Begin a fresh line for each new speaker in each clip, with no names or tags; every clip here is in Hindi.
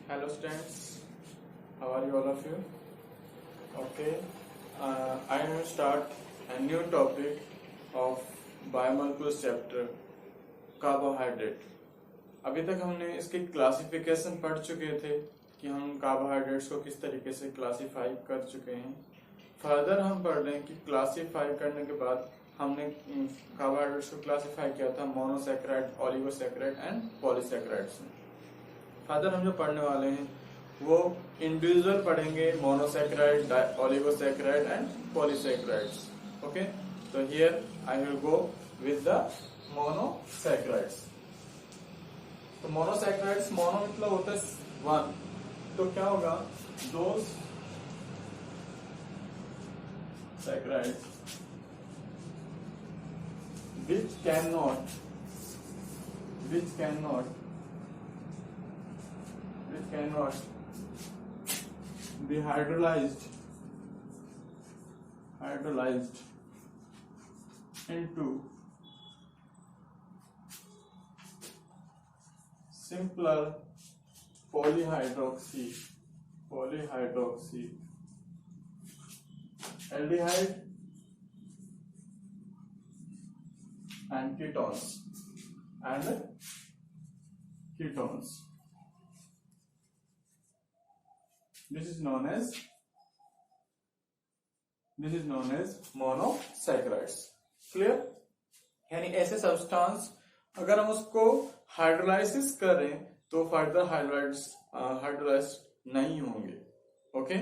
Hello students, how are you all of you? Okay, I will start a new topic of biomolecules chapter carbohydrate. अभी तक हमने इसकी क्लासिफिकेशन पढ़ चुके थे कि हम कार्बोहाइड्रेट्स को किस तरीके से क्लासिफाई कर चुके हैं। फर्दर हम पढ़ रहे हैं कि क्लासिफाई करने के बाद हमने कार्बोहाइड्रेट्स को क्लासिफाई किया था मोनोसैकेराइड, ओलिगोसैकेराइड एंड पॉलीसैकेराइड्स में। फर्दर हम जो पढ़ने वाले हैं वो इंडिविजुअल पढ़ेंगे, monosaccharide, oligosaccharide and polysaccharides. Okay, तो here I will go with the monosaccharides. तो मोनोसैकेराइड्स, मोनो मतलब होता है वन, तो क्या होगा, those saccharides which cannot be hydrolyzed into simpler polyhydroxy aldehyde and ketones. This is known as monosaccharides. Clear? यानी ऐसे सब्सटेंस अगर हम उसको हाइड्रोलाइसिस करें तो फर्दर हाइड्रोलाइज नहीं होंगे। ओके,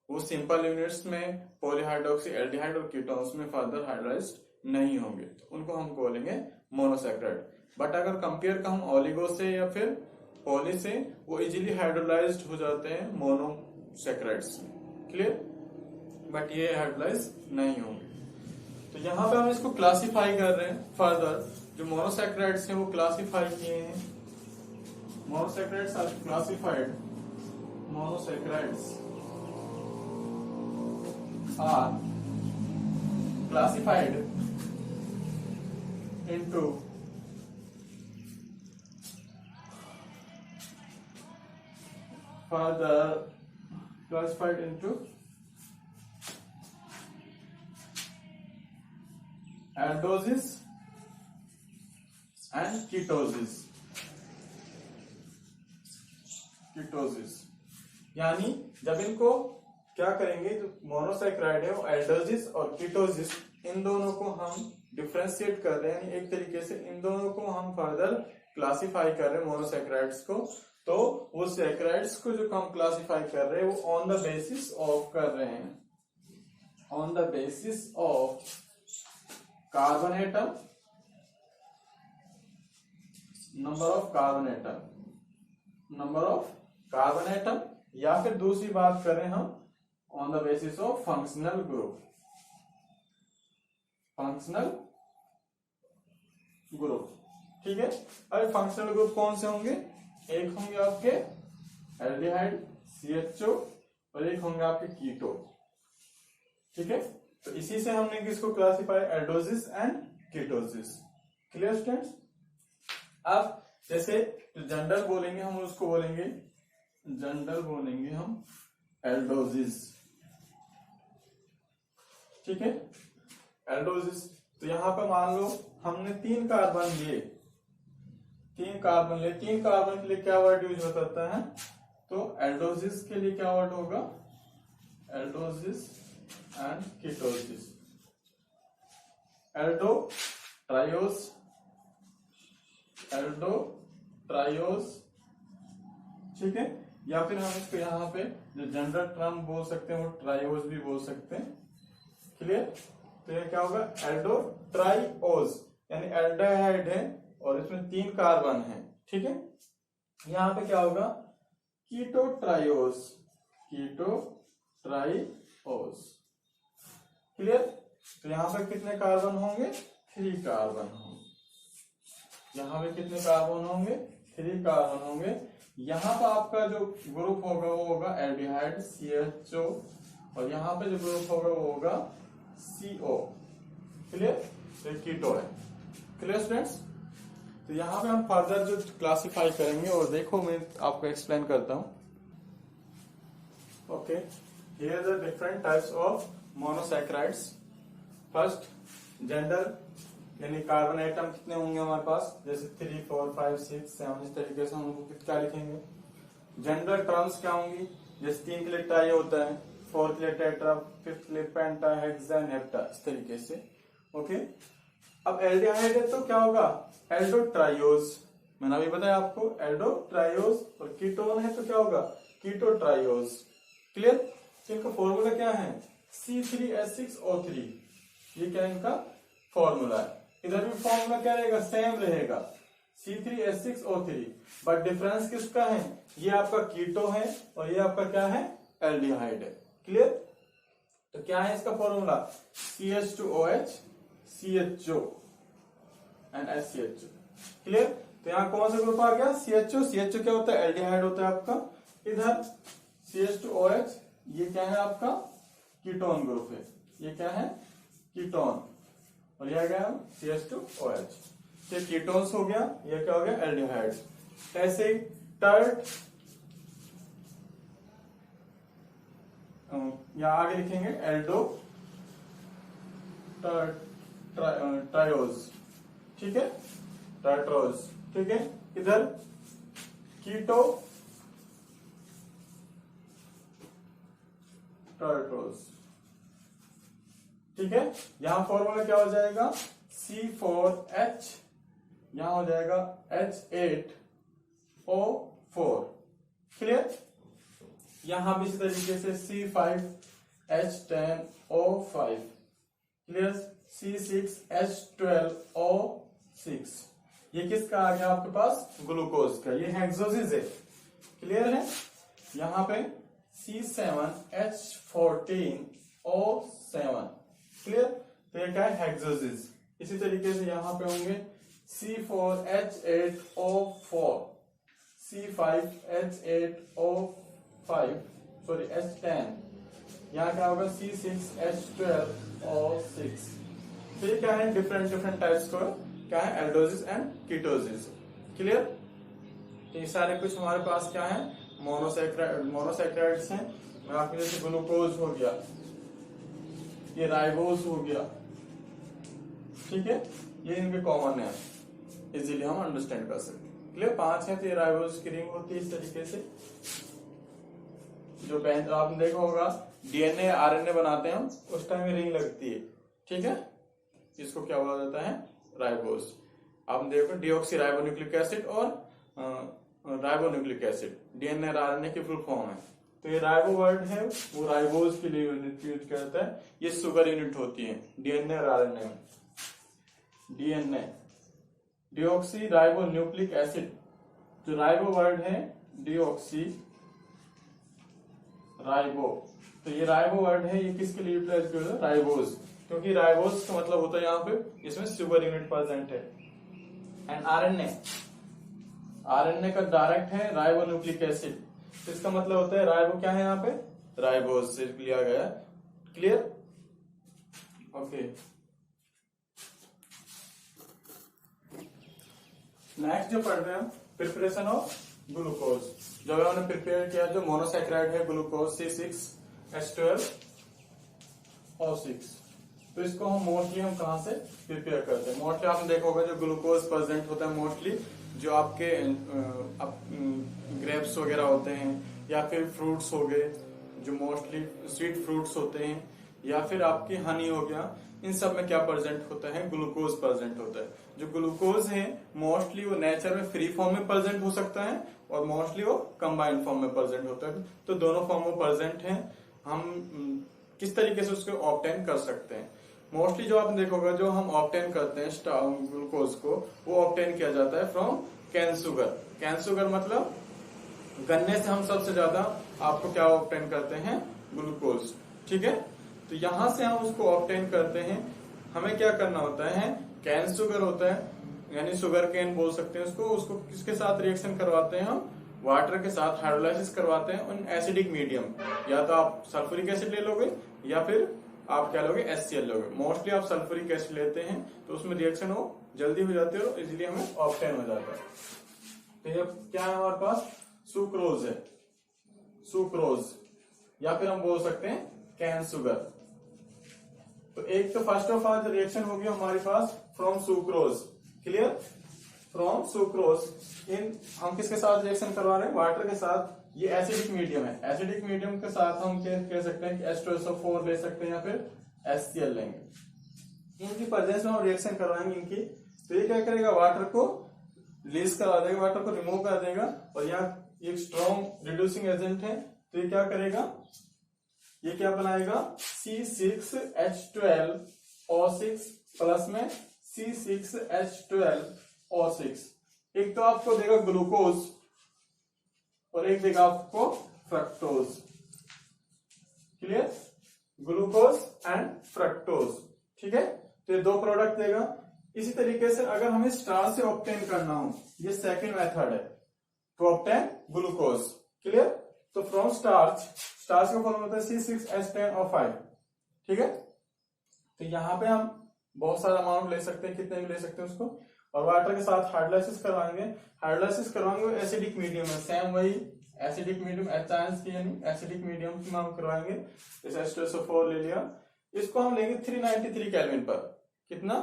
वो सिंपल यूनिट्स में पॉलीहाइड्रोक्सी, एल्डिहाइड और कीटोन्स में फर्दर हाइड्रोलाइज नहीं होंगे, तो उनको हम बोलेंगे मोनोसैकेराइड। बट अगर कंपेयर का हम ओलिगो से या फिर पॉली से, वो इजीली हाइड्रोलाइज्ड हो जाते हैं मोनोसैकेराइड्स। क्लियर? बट ये हाइड्रोलाइज नहीं होंगे। तो यहाँ पे हम इसको क्लासिफाई कर रहे हैं। फर्दर जो मोनोसैकेराइड्स हैं वो क्लासिफाई किए हैं। Monosaccharides are classified, monosaccharides are classified into aldoses and ketoses। यानी जब इनको क्या करेंगे, जो मोनोसैकेराइड है वो एल्डोजिस और कीटोसिस, इन दोनों को हम डिफ्रेंशिएट कर रहे हैं, यानी एक तरीके से इन दोनों को हम फर्दर क्लासिफाई कर रहे हैं मोनोसैकेराइड्स को। तो वो सैकेराइड्स को जो हम क्लासिफाई कर रहे हैं वो ऑन द बेसिस ऑफ कर रहे हैं, on the basis of carbon atom, number of carbon atom, या फिर दूसरी बात करें हम on the basis of functional group. ठीक है। अरे फंक्शनल ग्रुप कौन से होंगे, एक होंगे आपके एल्डिहाइड CHO और एक होंगे आपके कीटो। ठीक है, तो इसी से हमने किसको classify, aldoses and ketoses. Clear students? अब जैसे जनरल बोलेंगे हम, उसको बोलेंगे हम एल्डोजिस। ठीक है, एल्डोजिस। तो यहां पर मान लो हमने तीन कार्बन लिए, तीन कार्बन के लिए क्या वर्ड यूज होता है, तो एल्डोजिस के लिए क्या वर्ड होगा, एल्डोजिस एंड कीटोसिस। Aldo triose. ठीक है, या फिर हम इसको यहाँ पे जो जनरल टर्म बोल सकते हैं वो ट्रायोस भी बोल सकते हैं। क्लियर? तो ये क्या होगा, एल्डो ट्राइओस, यानी एल्डिहाइड है और इसमें तीन कार्बन है। ठीक है, यहाँ पे क्या होगा, कीटो ट्राइओस। क्लियर? तो यहाँ पे कितने कार्बन होंगे, 3 कार्बन होंगे। यहाँ पे कितने कार्बन होंगे, 3 कार्बन होंगे। यहाँ पर आपका जो ग्रुप होगा वो होगा एल्डिहाइड CHO, और यहाँ पे जो ग्रुप होगा वो होगा CO। क्लियर? तो कीटो है। Clear students? तो यहाँ पे हम फर्दर जो क्लासिफाई करेंगे, और देखो मैं आपको एक्सप्लेन करता हूँ। Okay, here the different types of monosaccharides. First, gender, यानी कार्बन आइटम कितने होंगे हमारे पास, जैसे 3, 4, 5, 6, 7, इस तरीके से हम उनको क्या लिखेंगे। जेंडर टर्म्स क्या होंगी, जैसे 3 के लिए ट्राई होता है, 4 के लिए टेट्रा, 5th के लिए पेंटा, हेक्सा, हेप्टा, इस तरीके से। ओके, अब एल्डिहाइड है तो क्या होगा, एल्डोट्राइओज। मैंने अभी बताया आपको एल्डोट्राइओज, और कीटोन है तो क्या होगा, कीटोट्राइओज। क्लियर। इनका फॉर्मूला क्या है, C3H6O3, ये क्या इनका फॉर्मूला है। इधर भी फॉर्मूला क्या रहेगा, सेम रहेगा, C3H6O3, बट डिफरेंस किसका है, ये आपका कीटो है और ये आपका क्या है, एल्डिहाइड है। क्लियर। तो क्या है इसका formula, CH2OH, CHO and HCHO। Clear. तो यहाँ कौन सा ग्रुप आ गया, CHO। CHO क्या होता है, एल्डिहाइड होता है आपका। इधर CH2OH, ये क्या है आपका, कीटोन ग्रुप है, ये क्या है, कीटोन, और यह गया CH2OH। ये कीटोन्स हो गया, ये क्या हो गया, एल्डिहाइड। ऐसे ही टर्ट, यहां आगे लिखेंगे एल्डो ट्रायोज, ठीक है, टाइट्रोज, ठीक है। इधर कीटो टाइट्रोज, ठीक है। यहां फॉर्मूला क्या हो जाएगा, C4H, यहां हो जाएगा H8O4। क्लियर। यहां भी इसी तरीके से C5H10O5, क्लियर, C6H12O6। ये किसका आ गया आपके पास, ग्लूकोज का, ये हेक्सोसिस है। क्लियर है। यहां पे C7H14O7, क्लियर। तो ये क्या है, हेक्सोसिस। इसी तरीके से यहां पे होंगे C4H8O4, C5H8O5, सॉरी H10, यहाँ क्या होगा C6H12O6। तो ये क्या है, डिफरेंट डिफरेंट टाइप्स को क्या है, एल्डोसिस एंड कीटोसिस। क्लियर। तो ये सारे कुछ हमारे पास क्या है, मोनोसैकेराइड्स हैं। मैं आपके जैसे ग्लूकोज हो गया, ये राइबोज हो गया, ठीक है, ये इनके कॉमन है, इजीली हम अंडरस्टैंड कर सकते हैं। क्लियर। 5 है, तो ये राइबोज की रिंग होती है इस तरीके से, जो आपने देखा होगा DNA RNA बनाते हैं हम, उस टाइम रिंग लगती है, ठीक है। इसको क्या बोला जाता है, राइबोज। आपने देखो डीऑक्सी राइबोन्यूक्लिक एसिड और राइबोन्यूक्लिक एसिड, DNA और RNA की फुल फॉर्म है। तो ये राइबो वर्ड है, वो राइबोज के लिए यूनिट यूज करता है। ये शुगर यूनिट होती है DNA और RNA में। DNA डीऑक्सी राइबोन्यूक्लिक एसिड, जो राइबो वर्ड है, डीऑक्सी राइबो, तो ये राइबो वर्ड है, ये किसके लिए यूटिलाइज किया जाता है, राइबोज, क्योंकि राइबोज का मतलब होता है यहाँ पे इसमें शुगर यूनिट प्रेजेंट है। एंड आरएनए का डायरेक्ट है राइबोन्यूक्लिक एसिड, तो इसका मतलब होता है राइबो क्या है, यहाँ पे राइबोज से लिया गया। क्लियर। ओके, नेक्स्ट जो पढ़ रहे हैं, प्रिपरेशन ऑफ ग्लूकोज। जब हमने प्रिपेयर किया, जो मोनोसैकेराइड है ग्लूकोज C6H12O6, तो इसको हम मोस्टली हम कहां से प्रिपेयर करते हैं, मोस्टली आपने देखा होगा जो ग्लूकोज प्रेजेंट होता है, मोस्टली जो आपके ग्रेप्स वगैरह होते हैं, या फिर फ्रूट्स हो गए, जो मोस्टली स्वीट फ्रूट्स होते हैं, या फिर आपकी हनी हो गया, इन सब में क्या प्रेजेंट होता है, ग्लूकोज प्रेजेंट होता है। जो ग्लूकोज है मोस्टली वो नेचर में फ्री फॉर्म में प्रेजेंट हो सकता है, और मोस्टली वो कंबाइंड फॉर्म में प्रेजेंट होता है। तो दोनों फॉर्म में प्रेजेंट है। हम किस तरीके से उसको ऑब्टेन कर सकते हैं, मोस्टली जो आपने देखा होगा, जो हम ऑब्टेन करते हैं ग्लूकोज को, वो ऑब्टेन किया जाता है from cane sugar. Cane sugar मतलब गन्ने से हम सबसे ज्यादा आपको क्या ऑब्टेन करते हैं, ग्लूकोज, ठीक है। तो यहां से हम उसको ऑब्टेन करते हैं। हमें क्या करना होता है, कैन शुगर होता है, यानी शुगर केन बोल सकते हैं उसको किसके साथ रिएक्शन करवाते हैं हम, वाटर के साथ हाइड्रोलाइसिस करवाते हैं उन एसिडिक मीडियम। या तो आप सल्फ्यूरिक एसिड ले लोगे, या फिर आप क्या लोगे, HCl लोगे। मोस्टली आप सल्फ्यूरिक एसिड लेते हैं, तो उसमें रिएक्शन वो जल्दी हो जाती है और इजीली हमें ऑब्टेन हो जाता है। तो ये क्या है हमारे पास, सुक्रोज है, सुक्रोज, या फिर हम बोल सकते हैं कैन शुगर। तो एक तो फर्स्ट ऑफ ऑल रिएक्शन होगी हमारे पास from sucrose, clear, from sucrose in, हम किसके साथ रिएक्शन करवा रहे हैं, वाटर के साथ। ये एसिडिक मीडियम है, एसिडिक मीडियम के साथ हम कह सकते हैं कि H2SO4 ले सकते हैं या फिर HCl लेंगे। इनकी प्रेजेंस में हम रिएक्शन करवाएंगे इनकी। तो ये क्या करेगा, वाटर को रिलीज करवा देगा, वाटर को रिमूव कर देगा, और यहाँ एक स्ट्रॉन्ग रिड्यूसिंग एजेंट है। तो ये क्या करेगा, ये क्या बनाएगा, C6H12O6 प्लस में C6H12O6। एक तो आपको देगा ग्लूकोज और एक देगा आपको fructose, clear, glucose and fructose, ठीक है। तो ये दो प्रोडक्ट देगा। इसी तरीके से अगर हमें स्टार्च से ऑब्टेन करना हो, ये सेकंड मेथड है टू ऑब्टेन ग्लूकोज, क्लियर। तो फ्रॉम स्टार्च, स्टार्च का फॉर्मूला होता है C6H10O5, ठीक है। तो यहां पे हम बहुत सारा अमाउंट ले सकते हैं, कितने भी ले सकते हैं उसको, और वाटर के साथ हाइड्रोलाइसिस करवाएंगे। हाइड्रोलाइसिस करवाएंगे वो एसिडिक मीडियम है, सेम वही एसिडिक मीडियम H- की यानी एसिडिक मीडियम की हम करवाएंगे। जैसे H2SO4 ले लिया, इसको हम लेंगे 393 केल्विन पर, कितना,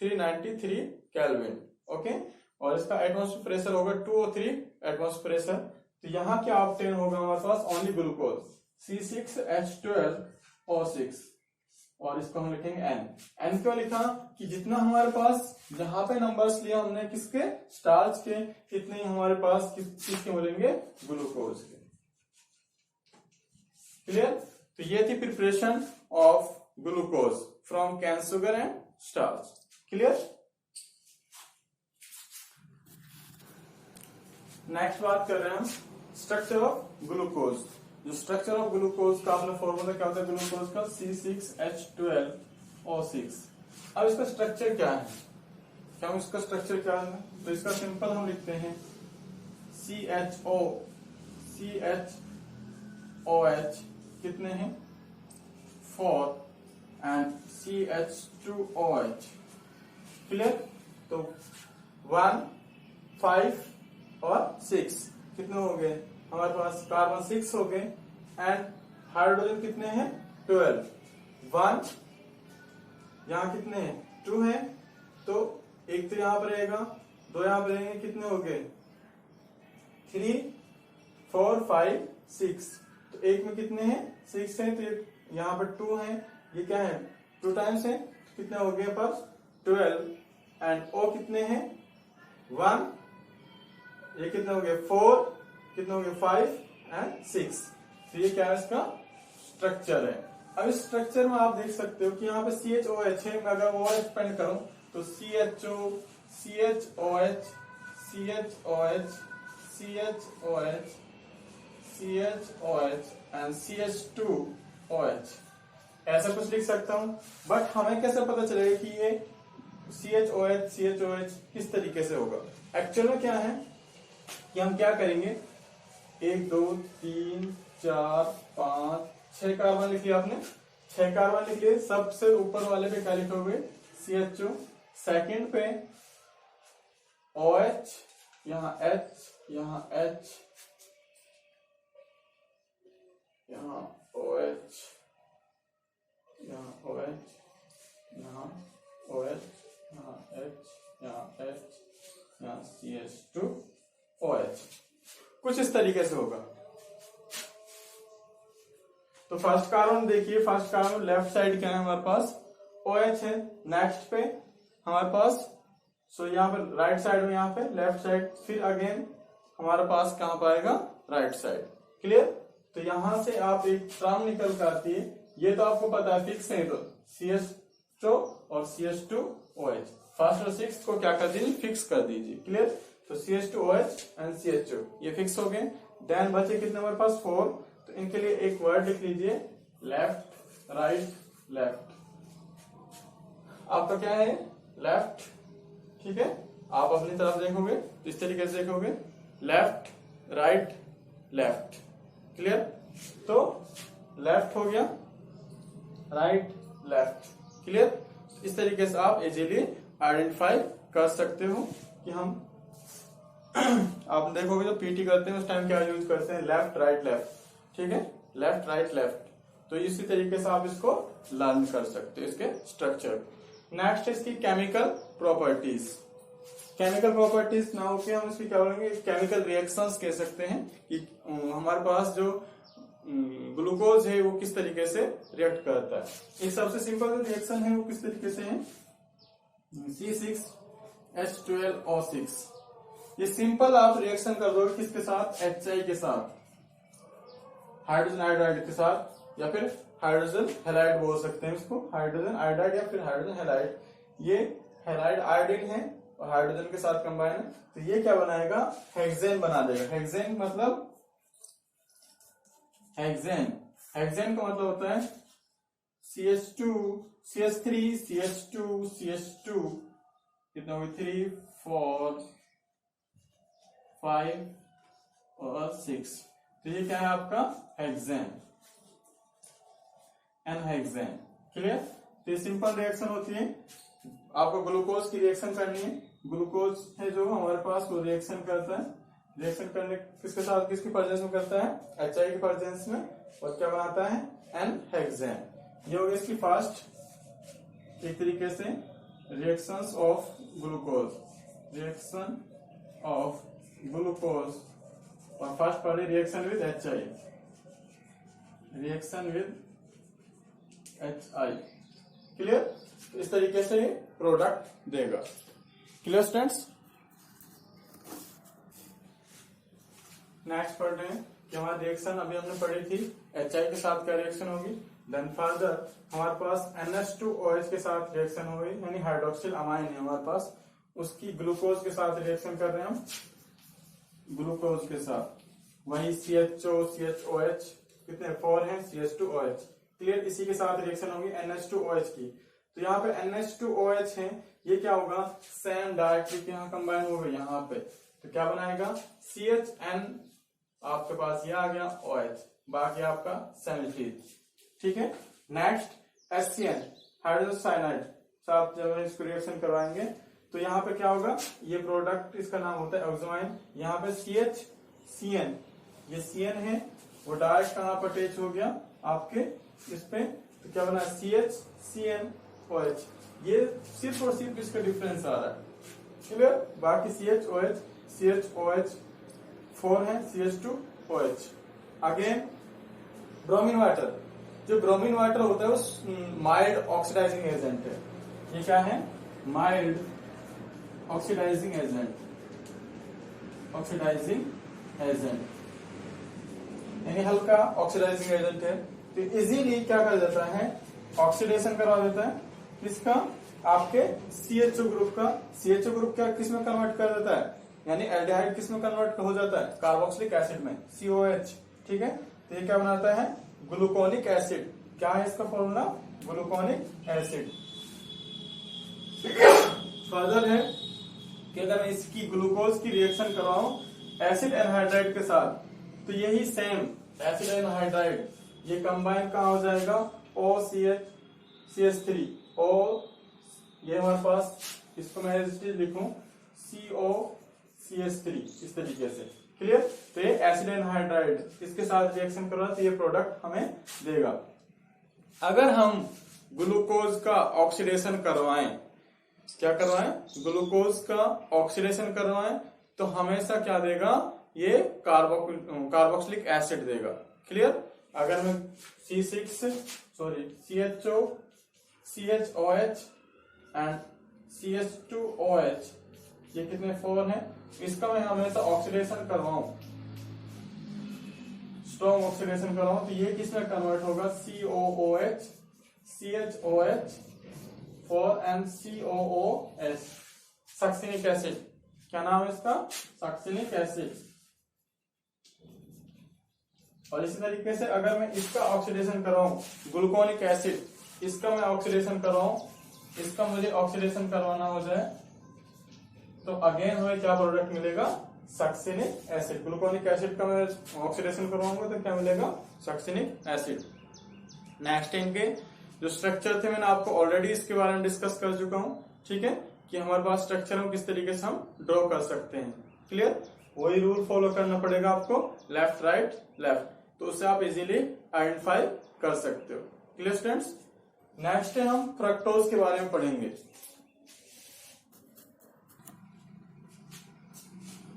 393 केल्विन, ओके। और इसका एटमॉस्फेरिक प्रेशर होगा 203 एटमॉस्फेरिक प्रेशर। तो यहाँ क्या ऑब्टेन होगा हमारे पास, ओनली ग्लूकोज C6H12O6, और इसको हम लिखेंगे N। N क्यों लिखा, कि जितना हमारे पास जहां पे नंबर्स लिया हमने किसके, स्टार्च के, कितने ही हमारे पास किसके मिलेंगे, ग्लूकोज के, क्लियर। तो ये थी preparation of glucose from cane sugar and starch, clear. Next बात कर रहे हैं हम स्ट्रक्चर ऑफ ग्लूकोज। जो स्ट्रक्चर ऑफ ग्लूकोज का अपना फॉर्मूला क्या होता है, ग्लूकोज का C6H12O6। अब इसका स्ट्रक्चर क्या है, क्या हम इसका स्ट्रक्चर क्या है, तो इसका सिंपल हम लिखते हैं CHOH कितने हैं 4 एंड CH2OH, क्लियर। तो 1, 5 और 6 कितने हो गए हमारे पास, कार्बन 6 हो गए, एंड हाइड्रोजन कितने हैं 12, 1 यहाँ कितने हैं 2 हैं, तो एक तो यहाँ पर रहेगा, 2 यहाँ पर रहेंगे, कितने हो गए 3, 4, 5, 6। तो एक में कितने हैं 6 हैं, तो यहाँ पर 2 हैं, ये क्या है 2 टाइम्स है, कितने हो गए पर 12, एंड O कितने हैं 1, ये कितने हो गए 4, कितने हो गए 5 एंड 6। तो ये क्या है इसका स्ट्रक्चर है। अब इस स्ट्रक्चर में आप देख सकते हो कि यहाँ पे CHOH है, मैं अगर OH पेंड करूं तो CHO, CHOH, CHOH, CHOH, CHOH and CH2OH, ऐसा कुछ लिख सकता हूं। बट हमें कैसे पता चलेगा कि ये CHOH, CHOH किस तरीके से होगा। एक्चुअल में क्या है कि हम क्या करेंगे, 1, 2, 3, 4, 5, 6 कार्बन लिख लिया आपने, 6 कार्बन लिख लिए। सबसे ऊपर वाले पे क्या लिखोगे CHO, सेकंड पे OH, यहाँ H, यहाँ H, यहाँ OH, यहाँ OH, यहाँ OH, यहाँ H, यहाँ H, यहाँ CH2OH, कुछ इस तरीके से होगा। तो फर्स्ट कार्बन देखिए, फर्स्ट कार्बन लेफ्ट साइड क्या है हमारे पास OH है, नेक्स्ट पे हमारे पास, सो यहाँ पर राइट साइड में, यहाँ पे लेफ्ट साइड, फिर अगेन हमारे पास कहां पाएगा राइट साइड, क्लियर। तो यहां से आप एक टर्म निकल कर आती है, ये तो आपको पता है फिक्स है, तो CH2 और CH2OH, फर्स्ट और सिक्स को क्या कर दीजिए फिक्स कर दीजिए, क्लियर। तो CH2OH एंड CH2 ये फिक्स हो गए। देन बचे कितने हमारे पास 4, तो इनके लिए एक वर्ड लिख लीजिए लेफ्ट राइट लेफ्ट। आपका क्या है लेफ्ट, ठीक है। आप अपनी तरफ देखोगे तो इस तरीके से देखोगे लेफ्ट राइट लेफ्ट, क्लियर। तो लेफ्ट हो गया, राइट लेफ्ट, क्लियर। इस तरीके से आप इजीली आइडेंटिफाई कर सकते हो कि हम आप देखोगे जो पीटी करते हैं उस टाइम क्या यूज करते हैं, लेफ्ट राइट लेफ्ट, ठीक है, लेफ्ट राइट लेफ्ट। तो इसी तरीके से आप इसको लर्न कर सकते हो इसके स्ट्रक्चर। नेक्स्ट इसकी केमिकल प्रॉपर्टीज। केमिकल प्रॉपर्टीज ना होके हम इसकी क्या बोलेंगे, केमिकल रिएक्शंस कह सकते हैं कि हमारे पास जो ग्लूकोज है वो किस तरीके से रिएक्ट करता है। एक सबसे सिंपल जो रिएक्शन है वो किस तरीके से है, C6H12O6। ये सिंपल आप रिएक्शन कर दोगे किसके साथ, HI के साथ, हाइड्रोजन आयोडाइड के साथ, या फिर हाइड्रोजन हैलाइड बोल सकते हैं इसको, हाइड्रोजन आयोडाइड या फिर हाइड्रोजन हैलाइड। ये हैलाइड आयोडीन है और हाइड्रोजन के साथ कंबाइन है, तो ये क्या बनाएगा, हेक्सेन बना देगा। हेक्सेन मतलब हेक्सेन का मतलब होता है CH2 CH3 CH2 CH2 कितना हो गया, 3 4 5 और 6। तो ये क्या है आपका हेक्सेन, एनहेक्सेन। क्लियर। तो ये सिंपल रिएक्शन होती है। आपको ग्लूकोज की रिएक्शन करनी है। ग्लूकोज है जो हमारे पास वो रिएक्शन करता है, रिएक्शन करने किसके साथ, किसकी प्रेजेंस में करता है, HI की प्रेजेंस में, और क्या बनाता है, एनहेक्सेन। ये हो गया इसकी फर्स्ट एक तरीके से reactions of glucose, reaction of glucose. और फर्स्ट पढ़े reaction with HI, reaction with HI। Clear. इस तरीके से प्रोडक्ट देगा। Clear students. नेक्स्ट पढ़ रहे हैं कि हमारी रिएक्शन अभी हमने पढ़ी थी HI के साथ क्या रिएक्शन होगी। देन फर्दर हमारे पास NH2OH के साथ रिएक्शन हो गई, यानी हाइड्रोक्सिल अमाइन है हमारे पास, उसकी ग्लूकोज के साथ रिएक्शन कर रहे हैं हम, ग्लूकोज के साथ। वही CHO CHOH कितने 4 हैं, CH2OH। क्लियर। इसी के साथ रिएक्शन होगी NH2OH की। तो यहाँ पे NH2OH है, ये क्या होगा, सेम डायरेक्टली यहाँ कंबाइन हो गई यहाँ पे, तो क्या बनाएगा, CHN आपके पास ये आ गया OH, बाकी आपका सैनिटीज। ठीक है। नेक्स्ट HCN हाइड्रोजन साइनाइड, आप जब इसको रिएक्शन करवाएंगे तो यहाँ पे क्या होगा, ये प्रोडक्ट इसका नाम होता है ऑक्सोमाइन। यहाँ पे CHCN, ये CN है वो डायरेक्ट कहाँ पर अटैच हो गया आपके इस पे, तो क्या बना CHCNOH। ये सिर्फ और सिर्फ इसका डिफरेंस आ रहा है। क्लियर। बाकी CHOH 4 है, CH2OH। अगेन ब्रोमीन वाटर, जो ब्रोमीन वाटर होता है वो माइल्ड ऑक्सीडाइजिंग एजेंट है। ये क्या है, mild oxidising agent, oxidising agent यानी हल्का ऑक्सीडाइजिंग एजेंट है। तो इजीली क्या कर देता है, ऑक्सीडेशन करवा देता है किसका, आपके CHO ग्रुप का। CHO ग्रुप क्या किस में कन्वर्ट कर देता है, यानी एल्डिहाइड किस में कन्वर्ट हो जाता है, कार्बोक्सिलिक एसिड में, COH। ठीक है। तो ये क्या बनाता है, ग्लूकोनिक एसिड। क्या है इसका फॉर्मूला, ग्लूकोनिक एसिड। फर्दर है कि अगर मैं इसकी ग्लूकोज की रिएक्शन करवाऊं एसिड एनहाइड्राइड के साथ, तो यही सेम एसिड एनहाइड्राइड ये कंबाइन कहाँ हो जाएगा, OCH3 और ये हमारे पास, इसको मैं लिखूं COCH3 इस तरीके से। क्लियर। तो ये एसिड एनहाइड्राइड इसके साथ रिएक्शन करवा तो ये प्रोडक्ट हमें देगा। अगर हम ग्लूकोज का ऑक्सीडेशन करवाएं, क्या करवाएं, ग्लूकोज का ऑक्सीडेशन करवाएं, तो हमेशा क्या देगा, ये कार्बोक्सिलिक एसिड देगा। क्लियर। अगर मैं CHO CHOH एंड CH2OH ये कितने 4 हैं, इसका मैं हमेशा ऑक्सीडेशन करवाऊं, स्ट्रॉन्ग ऑक्सीडेशन करवाऊं, तो ये किस में कन्वर्ट होगा, COOH CHOH 4 and COOS, succinic acid. क्या नाम है इसका, सक्सिनिक एसिड। और इसी तरीके से अगर मैं इसका ऑक्सीडेशन कराऊं, ग्लूकोनिक एसिड, इसका मैं ऑक्सीडेशन कराऊं, इसका मुझे ऑक्सीडेशन करवाना हो जाए, तो अगेन हमें क्या प्रोडक्ट मिलेगा, सक्सिनिक एसिड। ग्लूकोनिक एसिड का मैं ऑक्सीडेशन करवाऊंगा तो क्या मिलेगा, सक्सिनिक एसिड। नेक्स्ट इनके जो स्ट्रक्चर थे मैंने आपको ऑलरेडी इसके बारे में डिस्कस कर चुका हूं। ठीक है। कि हमारे पास स्ट्रक्चर को किस तरीके से हम ड्रॉ कर सकते हैं। क्लियर? वही रूल फॉलो करना पड़ेगा आपको, लेफ्ट राइट लेफ्ट, तो उससे आप इजीली आइडेंटिफाई कर सकते हो। Clear students? नेक्स्ट है हम फ्रक्टोज के बारे में पढ़ेंगे।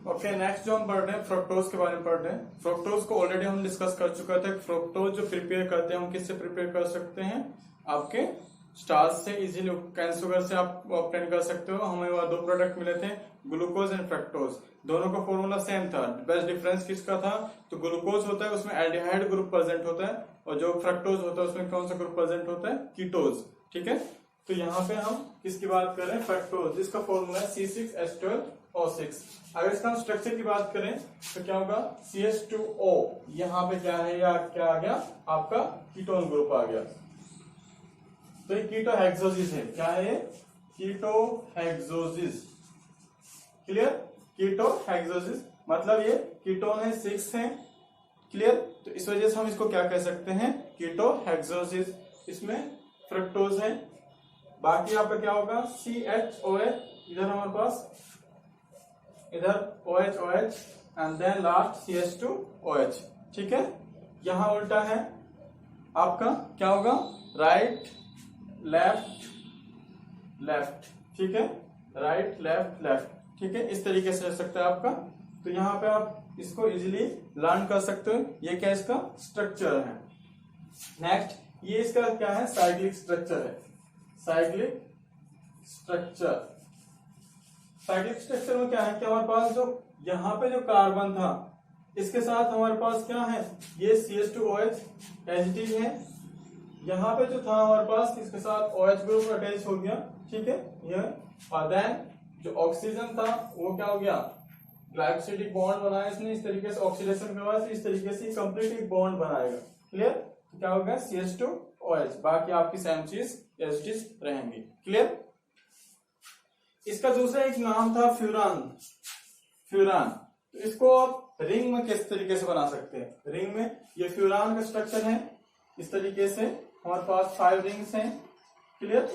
ओके, नेक्स्ट जो हम पढ़ रहे हैं फ्रक्टोज के बारे में पढ़ रहे हैं। फ्रक्टोज को ऑलरेडी हम डिस्कस कर चुका था। फ्रक्टोज जो प्रिपेयर करते हैं हम किससे प्रिपेयर कर सकते हैं? आपके स्टार्च से, इजीली कैन शुगर से आप ऑब्टेन कर सकते हो। हमें वहां दो प्रोडक्ट मिले थे, ग्लूकोज एंड फ्रक्टोज। दोनों का फॉर्मूला सेम था। बेस्ट डिफरेंस किसका था? तो ग्लूकोज होता है उसमें एल्डिहाइड ग्रुप प्रेजेंट होता है, और जो फ्रक्टोज होता है उसमें कौन सा ग्रुप प्रेजेंट होता है? कीटोज। ठीक है, तो यहाँ पे हम किसकी बात कर रहे हैं? फ्रक्टोज, जिसका फॉर्मूला है C6H12O6। अगर इसका हम स्ट्रक्चर की बात करें तो क्या होगा? CH2O, यहाँ पे क्या है, या क्या आ गया? आपका कीटोन ग्रुप आ गया। तो ये कीटोहेक्सोसिस है। क्या है? कीटोहेक्सोसिस। क्लियर? कीटोहेक्सोसिस मतलब ये कीटोन है, 6 है। क्लियर? तो इस वजह से हम इसको क्या कह सकते हैं? कीटोहेक्सोसिस। इसमें फ्रक्टोज है। बाकी यहाँ पे क्या होगा? CHOH, इधर हमारे पास इधर OH and then last CH2OH। ठीक है, यहां उल्टा है आपका, क्या होगा? Right left left. ठीक है, राइट लेफ्ट लेफ्ट। ठीक है, इस तरीके से हो सकता है आपका। तो यहाँ पे आप इसको इजीली लर्न कर सकते हो। ये क्या इसका स्ट्रक्चर है। नेक्स्ट, ये इसका क्या है? साइक्लिक स्ट्रक्चर है। Cyclic structure. साइक्लिक स्ट्रक्चर में क्या है कि हमारे पास जो यहाँ पे जो कार्बन था, इसके साथ हमारे पास क्या है? ये CH2OH एच है। यहाँ पे जो था हमारे पास, इसके साथ OH ग्रुप अटैच हो गया। ठीक है, ये और देन जो ऑक्सीजन था वो क्या हो गया? ग्लाइकोसिडिक बॉन्ड बनाया इसने, इस तरीके से ऑक्सीडेशन के बाद इस तरीके से कंप्लीट एक बॉन्ड बनाएगा। क्लियर? तो क्या होगा? CH2OH। बाकी आपकी सेम चीज एच रहेंगी। क्लियर? इसका दूसरा एक नाम था फ्यूरान। फ्यूरान, तो इसको आप रिंग में किस तरीके से बना सकते हैं? रिंग में ये फ्यूरान का स्ट्रक्चर है। इस तरीके से हमारे पास 5 रिंग्स हैं। क्लियर?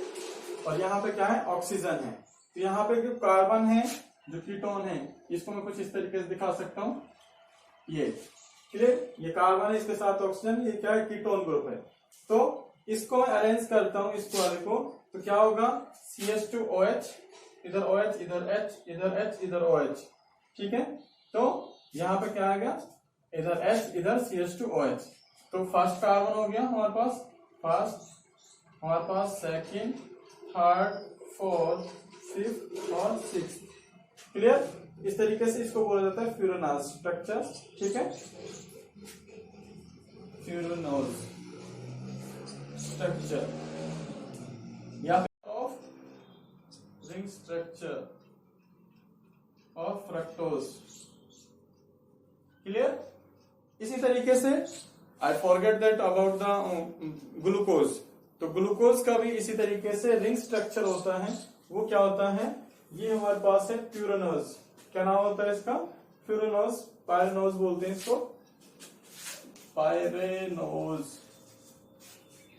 और यहाँ पे क्या है? ऑक्सीजन है। तो यहाँ पे जो कार्बन है, जो कीटोन है, इसको मैं कुछ इस तरीके से दिखा सकता हूँ। ये क्लियर? ये कार्बन है, इसके साथ ऑक्सीजन, ये क्या है? कीटोन ग्रुप है। तो इसको मैं अरेंज करता हूँ इस वाले को, तो क्या होगा? CH2OH, इधर OH, इधर H, इधर H, इधर OH। ठीक है, तो यहाँ पे क्या आ गया? इधर H, इधर CH2OH। तो फर्स्ट कार्बन हो गया हमारे पास, फर्स्ट, हमारे पास सेकंड, थर्ड, फोर्थ, फिफ्थ और सिक्स्थ। क्लियर? इस तरीके से इसको बोला जाता है फ्यूरानोज स्ट्रक्चर। ठीक है, फ्यूरानोज स्ट्रक्चर या of ring structure of fructose. Clear? इसी तरीके से I forget that about the glucose. तो ग्लूकोज का भी इसी तरीके से रिंग स्ट्रक्चर होता है। वो क्या होता है? ये हमारे पास है प्यूरानोज। क्या नाम होता है इसका? प्यूरानोज, पायरेनोज बोलते हैं इसको, पायरेनोज।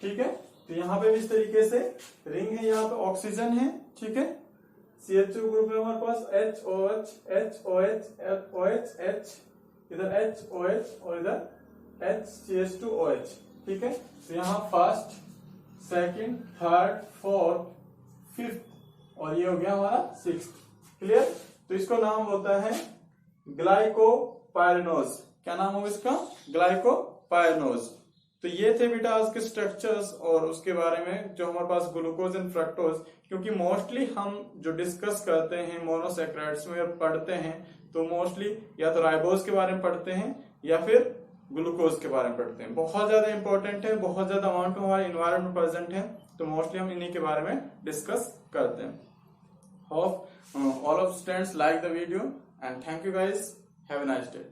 ठीक है, तो यहाँ पे भी इस तरीके से रिंग है, यहाँ पे ऑक्सीजन है। ठीक है, CH2 ग्रुप है हमारे पास, HOH, HOH, OH, H, इधर HOH और इधर CH2OH। ठीक है, तो यहाँ first, second, third, fourth, fifth और ये हो गया हमारा सिक्स्थ। क्लियर? तो इसको नाम होता है ग्लाइकोपायरेनोज। क्या नाम होगा इसका? ग्लाइकोपायरेनोज। तो ये थे बेटा आज के स्ट्रक्चर्स और उसके बारे में जो हमारे पास ग्लूकोज एंड फ्रक्टोज। क्योंकि मोस्टली हम जो डिस्कस करते हैं मोनोसैकेराइड्स में पढ़ते हैं, तो मोस्टली या तो राइबोज के बारे में पढ़ते हैं या फिर ग्लूकोज के बारे में पढ़ते हैं। बहुत ज्यादा इंपॉर्टेंट है, बहुत ज्यादा अमाउंट में हमारे इन्वायरमेंट में प्रेजेंट है, तो मोस्टली हम इन्हीं के बारे में डिस्कस करते हैं। Hope all of students like the video and thank you guys. Have a nice day.